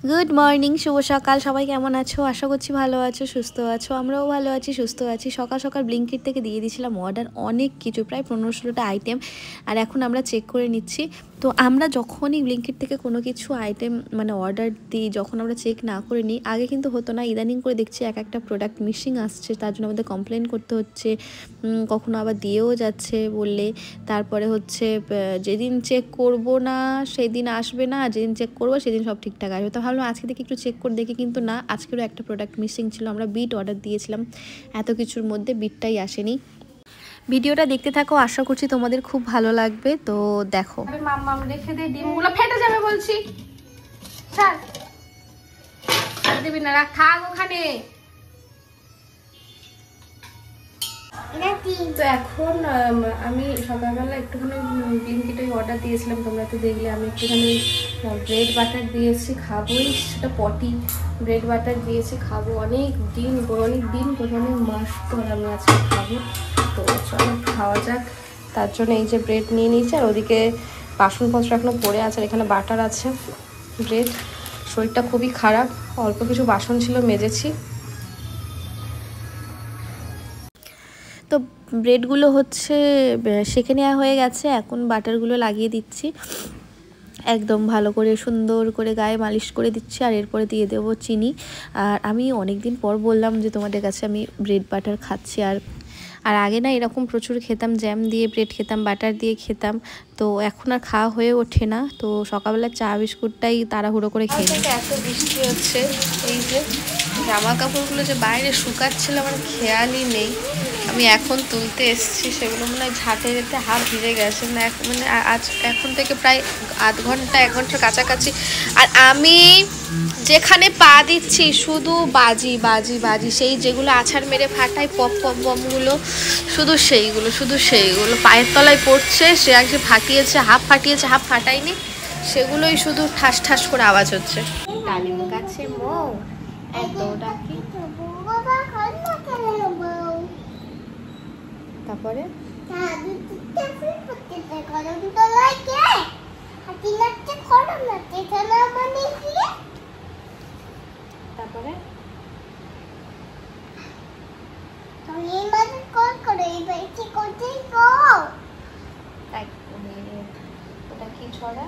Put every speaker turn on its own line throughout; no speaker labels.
Good morning, শুভ সকাল। সবাই কেমন আছো? আশা করছি ভালো আছো, সুস্থ আছো। আমরাও ভালো আছি, সুস্থ আছি। সকাল সকাল ব্লিঙ্কিট থেকে দিয়ে দিয়েছিলাম অর্ডার অনেক কিছু, প্রায় 15-16টা আইটেম। আর এখন আমরা চেক করে নিচ্ছি। তো আমরা যখনই ব্লিঙ্কিট থেকে কোনো কিছু আইটেম মানে অর্ডার দিই, যখন আমরা চেক না করে নিই, আগে কিন্তু হতো না, ইদানিং করে দেখছি এক একটা প্রোডাক্ট মিসিং আসছে, তার জন্য আমাদের কমপ্লেন করতে হচ্ছে, কখনো আবার দিয়েও যাচ্ছে বললে। তারপরে হচ্ছে যেদিন চেক করব না সেদিন আসবে না, যেদিন চেক করবো সেদিন সব ঠিকঠাক আসবে। তো ভাবলাম আজকে থেকে একটু চেক করে দেখি, কিন্তু না, আজকেরও একটা প্রোডাক্ট মিসিং ছিল। আমরা বিট অর্ডার দিয়েছিলাম, এত কিছুর মধ্যে বিটটাই আসেনি। ভিডিওটা দেখতে থাকো, আশা করছি তোমাদের খুব ভালো লাগবে। তো দেখো,
মাম্মাম রেখে দে, ডিমগুলো ফেটে যাবে বলছি। ছাড় দিবি না, রাখ, থাক ওখানে। তো এখন আমি সকালবেলা একটুখানি ব্লিঙ্কিটে অর্ডার দিয়েছিলাম, তোমরা তো দেখলে। আমি একটুখানি ব্রেড বাটার দিয়েছি, খাবোই সেটা পটি। ব্রেড বাটার দিয়েছি, খাবো অনেক দিন অনেক মাস পর আমি আজকে খাবো। তো চলো খাওয়া যাক। তার জন্য এই যে ব্রেড নিয়ে নিয়েছি, আর ওদিকে বাসনপত্র এখনো পড়ে আছে, আর এখানে বাটার আছে, ব্রেড। শরীরটা খুবই খারাপ, অল্প কিছু বাসন ছিল, মেজেছি।
তো ব্রেডগুলো হচ্ছে সেঁকে নেওয়া হয়ে গেছে, এখন বাটারগুলো লাগিয়ে দিচ্ছি, একদম ভালো করে সুন্দর করে গায়ে মালিশ করে দিচ্ছি। আর এরপরে দিয়ে দেবো চিনি। আর আমি অনেক দিন পর বললাম যে তোমাদের কাছে আমি ব্রেড বাটার খাচ্ছি। আর আগে না এরকম প্রচুর খেতাম, জ্যাম দিয়ে ব্রেড খেতাম, বাটার দিয়ে খেতাম। তো এখন আর খাওয়া হয়ে ওঠে না। তো সকালবেলা চা বিস্কুটটাই তাড়াহুড়ো করে খেয়ে নিই।
এত বৃষ্টি হচ্ছে, এই যে জামা কাপড়গুলো যে বাইরে শুকাচ্ছিল আমার খেয়ালই নেই। আমি এখন তুলতে এসেছি, সেগুলো মনে হয় ঝাঁটে যেতে হাত ভিজে গেছে না, মানে আজ এখন থেকে প্রায় আধ ঘন্টা 1 ঘন্টার কাছাকাছি। আর আমি যেখানে পা দিচ্ছি শুধু বাজি বাজি বাজি, সেই যেগুলো আছাড় মেরে ফাটায় পপ পপ বমগুলো, শুধু সেইগুলো পায়ের তলায় পড়ছে। সে আগে ফাটিয়েছে, হাফ ফাটিয়েছে, হাফ ফাটায়নি, সেগুলোই শুধু ঠাস ঠাস করে আওয়াজ হচ্ছে। ডালিম গাছে মৌ এত ডাকি, তারপরে তারপরে ওটা কি ছড়া?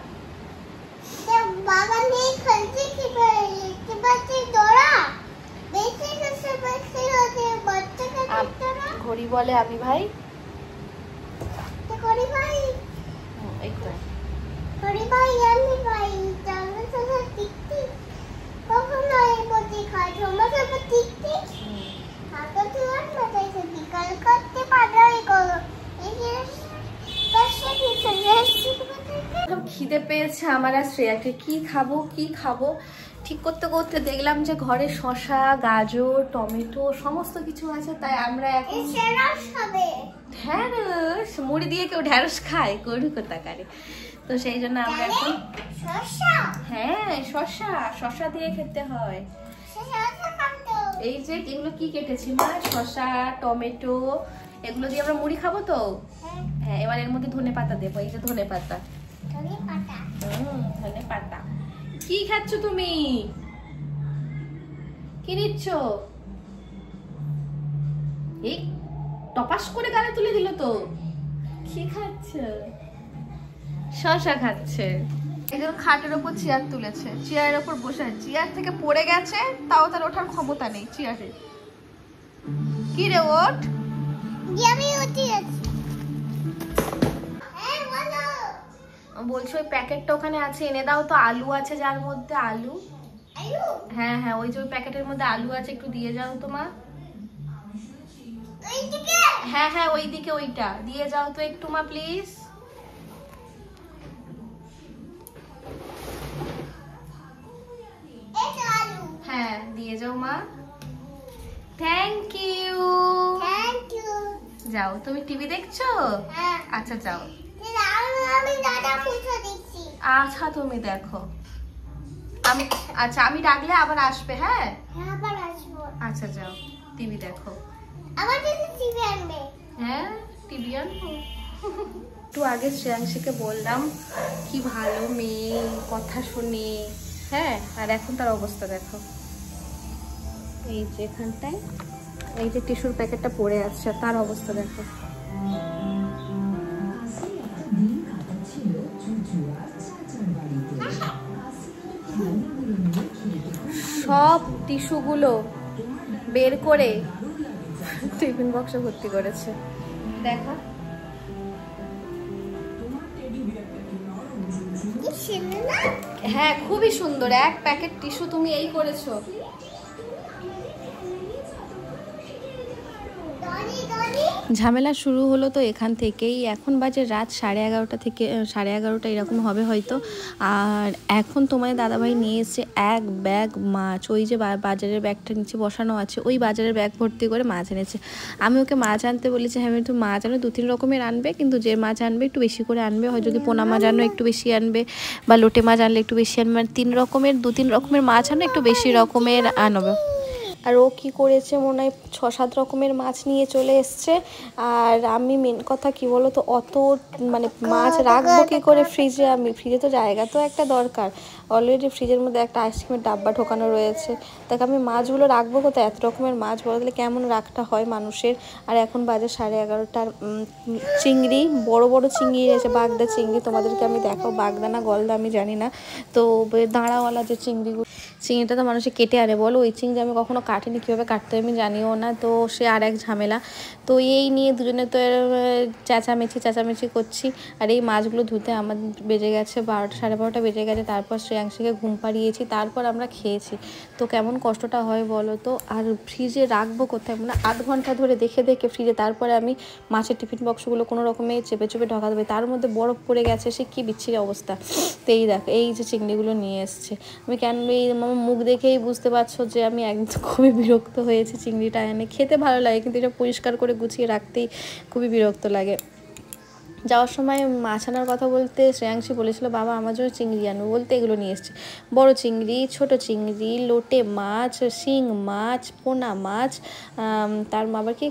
বাগানে খেলছে কি দেখতে পাচ্ছি তোরা? বেশি বেশি বেশি হচ্ছে বাচ্চাকে তোরা
ঘড়ি বলে আমি ভাই,
ঘড়ি ভাই,
এই তো
ঘড়ি ভাই, আমি ভাই, তাহলে তো টিকটিক কখনো এই বলতে খায় সমস্যা তো টিকটিক হাতে তুই মাথায় বিকাল করতে পারাই করো। এই যে
খিদে পেয়েছে আমার আর শ্রেয়াকে। কি খাবো ঠিক করতে করতে দেখলাম যে ঘরে শসা, গাজর, টমেটো সমস্ত কিছু আছে। তাই আমরা এখন ঢ্যাঁড়স, মুড়ি দিয়ে কেউ ঢ্যাঁড়স খায়? গরু কোথাকারে। তো সেই জন্য আমরা এখন হ্যাঁ শসা দিয়ে খেতে হয়। এই যে এগুলো কি কেটেছি মা, শসা, টমেটো, এগুলো দিয়ে আমরা মুড়ি খাবো তো। হ্যাঁ, এবার এর মধ্যে ধনে পাতা দেবো। এই যে ধনে পাতা। ধনে পাতা। কি খাচ্ছ তুমি? কি নিচ্ছ? এই টপাস করে গালে তুলে দিল তো। কি খাচ্ছ? শসা খাচ্ছে। একজন খাটের ওপর চেয়ার তুলেছে, চেয়ারের ওপর বসে, চেয়ার থেকে পড়ে গেছে, তাও তার ওঠার ক্ষমতা নেই চেয়ারে। কি রে, ওঠ। বলছো ওই প্যাকেটটা ওখানে আছে, এনে দাও তো। আলু আছে যার মধ্যে, আলু। হ্যাঁ হ্যাঁ, ওই যে ওই প্যাকেটের মধ্যে আলু আছে, একটু দিয়ে যাও তো মা। হ্যাঁ হ্যাঁ, ওইদিকে ওইটা দিয়ে যাও তো একটু মা, প্লিজ। হ্যাঁ দিয়ে যাও মা। Thank you. যাও, তুমি টিভি দেখছো? আচ্ছা যাও। আচ্ছা তুমি দেখো, আমি ডাকলে আবার আসবে। হ্যাঁ আচ্ছা যাও, টিভি দেখো। হ্যাঁ টিভি আনবো। একটু আগে শ্রেয়াংশীকে বললাম কি ভালো মেয়ে, কথা শুনে, হ্যাঁ, আর এখন তার অবস্থা দেখো, এই যে এখানটায় এই যে টিস্যুর প্যাকেটটা পড়ে আছে, তার অবস্থা দেখো। সব টিস্যুগুলো বের করে টিফিন বক্সে ভর্তি করেছে, দেখা। হ্যাঁ, খুবই সুন্দর। এক প্যাকেট টিস্যু তুমি এই করেছো।
ঝামেলা শুরু হলো তো এখান থেকেই। এখন বাজে রাত 11:30 থেকে 11:30 এরকম হবে হয়তো। আর এখন তোমার দাদাভাই নিয়ে এসছে এক ব্যাগ মাছ। ওই যে বাজারের ব্যাগটা নিচে বসানো আছে, ওই বাজারের ব্যাগ ভর্তি করে মাছ এনেছে। আমি ওকে মাছ আনতে বলেছি, হ্যাঁ একটু মাছ আনো, 2-3 রকমের আনবে, কিন্তু যে মাছ আনবে একটু বেশি করে আনবে। হয় যদি পোনা মাছ আনো একটু বেশি আনবে, বা লোটে মাছ আনলে একটু বেশি আনবে। 2-3 রকমের মাছ আনো, একটু বেশি রকমের আনবে। আর ও কী করেছে মনে হয় 6-7 রকমের মাছ নিয়ে চলে এসছে। আর আমি মেন কথা কি বলো তো, অত মানে মাছ রাখবো কী করে ফ্রিজে? আমি ফ্রিজে তো জায়গা তো একটা দরকার। অলরেডি ফ্রিজের মধ্যে একটা আইসক্রিমের ডাব্বা ঢোকানো রয়েছে, তাকে আমি মাছগুলো রাখবো কোথায়? এত রকমের মাছ বলা দিলে কেমন রাখটা হয় মানুষের। আর এখন বাজে 11:30। চিংড়ি, বড় বড় চিংড়ি এসে, বাগদা চিংড়ি, তোমাদেরকে আমি দেখাও, বাগদা না গলদা আমি জানি না। তো দাঁড়াওয়ালা যে চিংড়িগুলো, চিংড়িটা তো মানুষে কেটে আনে বলো, ওই চিংড়ি আমি কখনো কাটিনি, কীভাবে কাটতে আমি জানিও না। তো সে আর এক ঝামেলা। তো এই নিয়ে দুজনে তো চেঁচামেচি করছি। আর এই মাছগুলো ধুতে আমার বেজে গেছে 12টা 12:30 বেজে গেছে। তারপর শ্রেয়াংশীকে ঘুম পাড়িয়েছি, তারপর আমরা খেয়েছি। তো কেমন কষ্টটা হয় বলো তো। আর ফ্রিজে রাখবো কোথায়? মানে আধ ঘন্টা ধরে দেখে ফ্রিজে, তারপরে আমি মাছের টিফিন বক্সগুলো কোনো রকমে চেপে ঢোকা দেবে, তার মধ্যে বরফ পড়ে গেছে, সে কী বিচ্ছিরি অবস্থা। তো এই দেখো, এই যে চিংড়িগুলো নিয়ে এসছে। আমি কেন, এই আমার মুখ দেখেই বুঝতে পারছো যে আমি একদম খুবই বিরক্ত হয়েছি। চিংড়িটা এনে খেতে ভালো লাগে, কিন্তু এটা পরিষ্কার করে গুছিয়ে রাখতেই খুবই বিরক্ত লাগে। যাওয়ার সময় মাছ আনার কথা বলতে শ্রেয়াংশী বলেছিল বাবা আমার জন্য চিংড়ি আনবো, বলতে এগুলো নিয়ে এসছে। বড় চিংড়ি, ছোট চিংড়ি, লোটে মাছ, শিং মাছ, পোনা মাছ, তার আবার কি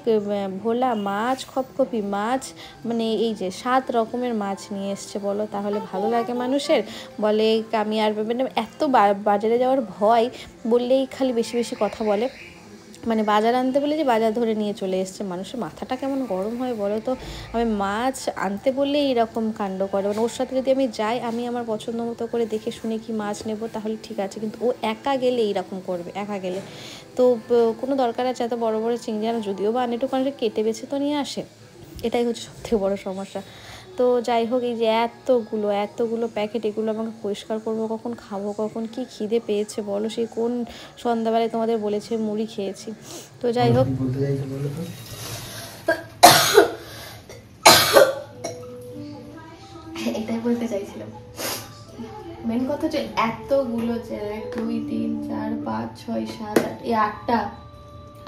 ভোলা মাছ, খপখপি মাছ, মানে এই যে 7 রকমের মাছ নিয়ে এসছে। বলো তাহলে ভালো লাগে মানুষের? বলে আমি আর মানে এত বাজারে যাওয়ার ভয়, বললেই খালি বেশি বেশি কথা বলে। মানে বাজার আনতে বলে যে বাজার ধরে নিয়ে চলে এসছে। মানুষের মাথাটা কেমন গরম হয় বলো তো। আমি মাছ আনতে বললেই এরকম কাণ্ড করে। মানে ওর সাথে যদি আমি যাই, আমি আমার পছন্দ মতো করে দেখে শুনে কি মাছ নেব তাহলে ঠিক আছে, কিন্তু ও একা গেলে এইরকম করবে, একা গেলে। তো কোনো দরকার আছে এত বড় বড় চিংড়ি আনা? যদিও বা আনেটুকু আনলে কেটে বেছে তো নিয়ে আসে, এটাই হচ্ছে সবথেকে বড় সমস্যা। তো যাই হোক, এই যে এতগুলো প্যাকেট, এগুলো আমাকে পরিষ্কার করবো কখন, খাবো কখন? কি খিদে পেয়েছে বলো, সেই কোন সন্ধ্যাবেলায় তোমাদের বলেছে মুড়ি খেয়েছি। তো যাই হোক, এটাই বলতে চাইছিলাম। মেন কথা যে এতগুলো, 1 2 3 4 5 6 7 8, এই 8টা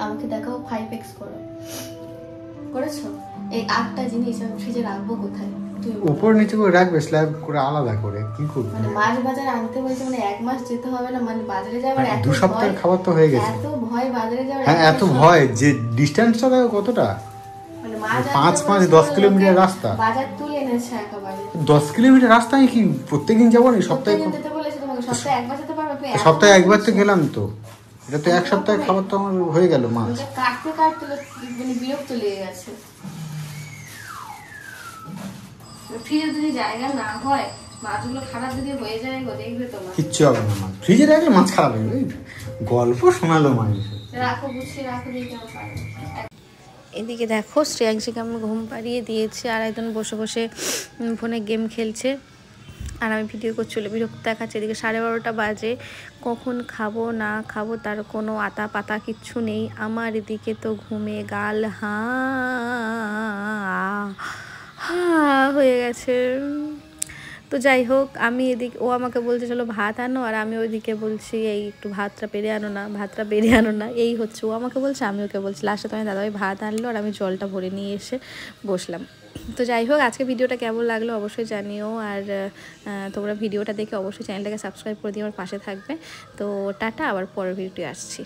আমাকে দেখাও 5x করেছো। এই 8টা জিনিস আমি ফ্রিজে রাখবো কোথায়?
উপর নিচে করে রাখবে, স্ল্যাব করে আলাদা করে। কি করবে?
মানে মাছ বাজারে আনতে বলছে, মানে 1 মাস যেতে হবে না? মানে বাজারে যাওয়ার এত
2 সপ্তাহের খাবার তো হয়ে গেছে।
এত ভয় বাজারে যাওয়ার?
হ্যাঁ, এত ভয় যে ডিসটেন্সটা দেখো কতটা,
মানে মাছ
5 10 কিলোমিটার রাস্তা।
বাজার তুলে এনেছে একেবারে
10 কিলোমিটার রাস্তা। আমি কি প্রত্যেকদিন যাবো না? সপ্তাহে
যেতে বলেছে তোমাকে, সপ্তাহে 1 বার যেতে পারবে?
সপ্তাহে 1 বার তো গেলাম। তো এটা তো 1 সপ্তাহের খাবার তো আমার হয়ে গেল। মাছ
কাটতে মানে বিরক্ত লেগে গেছে। ফ্রিজে যদি জায়গা না হয়, মাছগুলো খারাপ যদি হয়ে যায় গো, দেখবে তোমার
কিচ্ছু হবে না। মাছ ফ্রিজে রাখলে মাছ খারাপ হয়ে যাবে। গল্প শোনালো মানুষ।
রাখো, গুছিয়ে রাখো, দেখে এদিকে দেখো শ্রেয়াংশীকে আমি ঘুম পাড়িয়ে দিয়েছি, আর একজন বসে বসে ফোনে গেম খেলছে, আর আমি ভিডিও করছিল, বিরক্ত দেখাচ্ছে। এদিকে 12:30 বাজে, কখন খাবো না খাবো তার কোনো আতা পাতা কিচ্ছু নেই আমার। এদিকে তো ঘুমে গাল হা হয়ে গেছে। তো যাই হোক, আমি এদিকে, ও আমাকে বলছে চলো ভাত আনো, আর আমি ওইদিকে বলছি এই একটু ভাতটা বেড়ে আনো না। এই হচ্ছে, ও আমাকে বলছে, আমি ওকে বলছি। লাস্টে তোমার দাদাভাই ভাত আনলো, আর আমি জলটা ভরে নিয়ে এসে বসলাম। তো যাই হোক, আজকে ভিডিওটা কেমন লাগলো অবশ্যই জানিও। আর তোমরা ভিডিওটা দেখে অবশ্যই চ্যানেলটাকে সাবস্ক্রাইব করে দিয়ে আমার পাশে থাকবে। তো টাটা, আবার পরের ভিডিওটি আসছি।